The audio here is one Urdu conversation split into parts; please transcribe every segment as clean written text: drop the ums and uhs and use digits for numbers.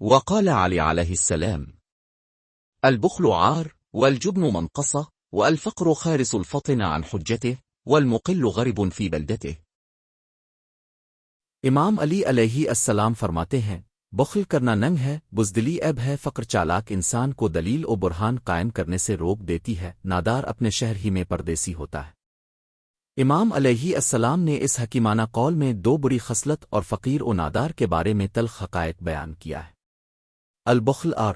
وقال علي عليه السلام: البخل عار، والجبن منقصة، والفقر خارس الفطن عن حجته، والمقل غرب في بلدته۔ امام علی علیہ السلام فرماتے ہیں، بخل کرنا ننگ ہے، بزدلی عیب ہے، فقر چالاک انسان کو دلیل و برہان قائم کرنے سے روک دیتی ہے، نادار اپنے شہر ہی میں پردیسی ہوتا ہے۔ امام علیہ السلام نے اس حکیمانہ قول میں دو بری خصلت اور فقیر و نادار کے بارے میں تلخ حقائق بیان کیا ہے۔ البخل اور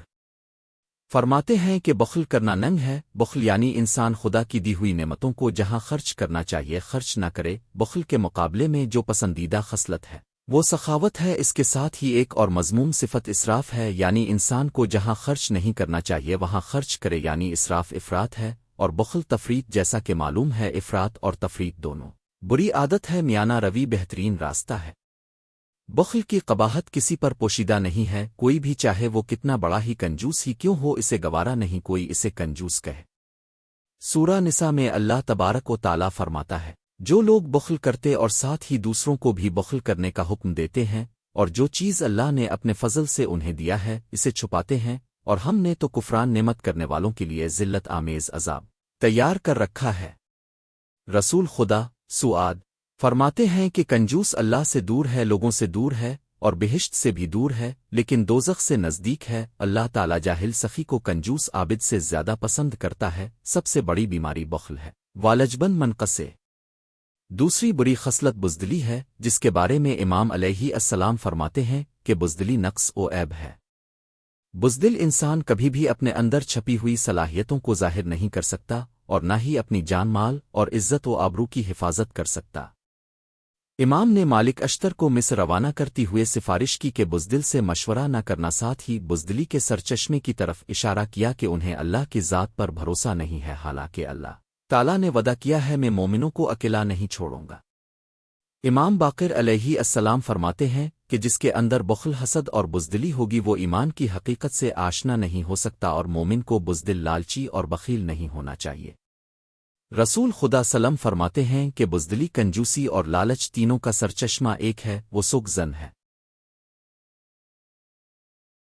فرماتے ہیں کہ بخل کرنا ننگ ہے، بخل یعنی انسان خدا کی دی ہوئی نعمتوں کو جہاں خرچ کرنا چاہیے خرچ نہ کرے۔ بخل کے مقابلے میں جو پسندیدہ خصلت ہے وہ سخاوت ہے، اس کے ساتھ ہی ایک اور مذموم صفت اسراف ہے، یعنی انسان کو جہاں خرچ نہیں کرنا چاہیے وہاں خرچ کرے، یعنی اسراف افراط ہے، اور بخل تفریط، جیسا کہ معلوم ہے افراط اور تفریط دونوں بری عادت ہے، میانہ روی بہترین راستہ ہے۔ بخل کی قباحت کسی پر پوشیدہ نہیں ہے، کوئی بھی چاہے وہ کتنا بڑا ہی کنجوس ہی کیوں ہو اسے گوارا نہیں کوئی اسے کنجوس کہے۔ سورہ نساء میں اللہ تبارک و تعالیٰ فرماتا ہے، جو لوگ بخل کرتے اور ساتھ ہی دوسروں کو بھی بخل کرنے کا حکم دیتے ہیں، اور جو چیز اللہ نے اپنے فضل سے انہیں دیا ہے اسے چھپاتے ہیں، اور ہم نے تو کفران نعمت کرنے والوں کے لیے ذلت آمیز عذاب تیار کر رکھا ہے۔ رسول خدا سعاد فرماتے ہیں کہ کنجوس اللہ سے دور ہے، لوگوں سے دور ہے، اور بہشت سے بھی دور ہے، لیکن دوزخ سے نزدیک ہے۔ اللہ تعالیٰ جاہل سخی کو کنجوس عابد سے زیادہ پسند کرتا ہے۔ سب سے بڑی بیماری بخل ہے، والجبن منقصے۔ دوسری بری خصلت بزدلی ہے، جس کے بارے میں امام علیہ السلام فرماتے ہیں کہ بزدلی نقص و عیب ہے۔ بزدل انسان کبھی بھی اپنے اندر چھپی ہوئی صلاحیتوں کو ظاہر نہیں کر سکتا، اور نہ ہی اپنی جان مال اور عزت و آبرو کی حفاظت کر سکتا۔ امام نے مالک اشتر کو مصر روانہ کرتی ہوئے سفارش کی کہ بزدل سے مشورہ نہ کرنا، ساتھ ہی بزدلی کے سرچشمے کی طرف اشارہ کیا کہ انہیں اللہ کی ذات پر بھروسہ نہیں ہے، حالانکہ اللہ تعالیٰ نے وعدہ کیا ہے میں مومنوں کو اکیلا نہیں چھوڑوں گا۔ امام باقر علیہ السلام فرماتے ہیں کہ جس کے اندر بخل، حسد اور بزدلی ہوگی وہ ایمان کی حقیقت سے آشنا نہیں ہو سکتا، اور مومن کو بزدل، لالچی اور بخیل نہیں ہونا چاہیے۔ رسول خدا سلم فرماتے ہیں کہ بزدلی، کنجوسی اور لالچ تینوں کا سرچشمہ ایک ہے، وہ سوگ زن ہے۔